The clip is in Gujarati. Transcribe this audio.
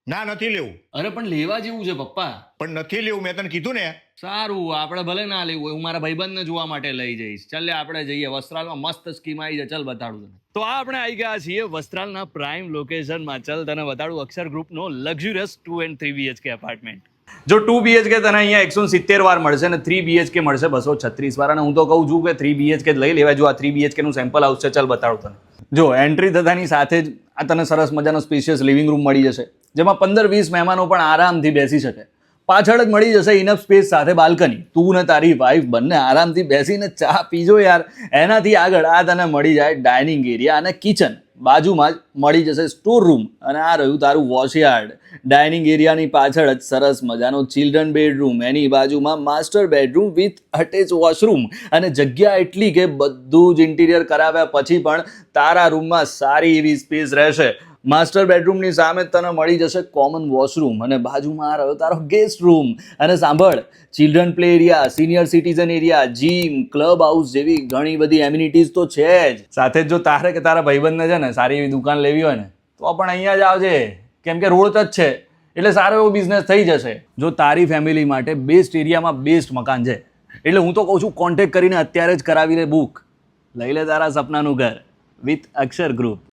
ના, નથી લેવું. અરે પણ લેવા જેવું છે પપ્પા. પણ નથી લેવું, મેં તને કીધું ને. સારું, આપણે ભલે ના લેવું હોય, હું મારા ભાઈબંધને જોવા માટે લઈ જઈશ. ચાલ આપણે જઈએ વસ્ત્રાલમાં, મસ્ત સ્કીમ આવી છે. ચાલ બતાડું તને. તો આ આપણે આવી ગયા છીએ વસ્ત્રાલના પ્રાઇમ લોકેશનમાં. ચાલ તને બતાડું અક્ષર ગ્રુપનો લક્ઝુરિયસ 2 and 3 BHK એપાર્ટમેન્ટ. જો 2 BHK તને અહીંયા 170 વાર મળશે અને 3 BHK મળશે 236 વાર. અને હું તો કહું છું કે 3 BHK લઈ લેવાય. જો આ 3 BHK નું સેમ્પલ હાઉસ છે, ચાલ બતાડું તને. જો એન્ટ્રી થતાની સાથે જ આ તને સરસ મજાનો સ્પેશિયસ લિવિંગ રૂમ મળી જશે, જેમાં 15-20 મહેમાનો પણ આરામથી બેસી શકે. પાછળ જ મળી જશે ઇનફ સ્પેસ સાથે બાલ્કની. તું ને તારી વાઈફ બંને આરામથી બેસીને ચા પીજો યાર. એનાથી આગળ આ તને મળી જાય ડાઇનિંગ એરિયા અને કિચન. બાજુમાં જ મળી જશે સ્ટોર રૂમ અને આ રહ્યું તારું વોશયાર્ડ. ડાઇનિંગ એરિયાની પાછળ જ સરસ મજાનો ચિલ્ડ્રન બેડરૂમ, એની બાજુમાં master bedroom with attach washroom. અને જગ્યા એટલી કે બધું જ ઇન્ટિરિયર કરાવ્યા પછી પણ તારા રૂમમાં સારી એવી સ્પેસ રહેશે. માસ્ટર બેડરૂમની સામે તને મળી જશે કોમન વોશરૂમ અને બાજુમાં આ રહ્યો તારો ગેસ્ટ રૂમ. અને સાંભળ, children play area, senior citizen area, gym, club house જેવી ઘણી બધી એમ્યુનિટીઝ તો છે જ. સાથે જ જો તારે કે તારા ભાઈબંધને છે ને સારી એવી દુકાન લેવી હોય ને તો પણ અહીંયા જ આવજે, કેમ કે રોડ જ છે એટલે સારો એવો બિઝનેસ થઈ જશે. જો તારી ફેમિલી માટે બેસ્ટ એરિયામાં બેસ્ટ મકાન છે એટલે હું તો કહું છું કોન્ટેક્ટ કરીને અત્યારે જ કરાવી લે બુક. લઈ લે તારા સપનાનું ઘર વિથ અક્ષર ગ્રુપ.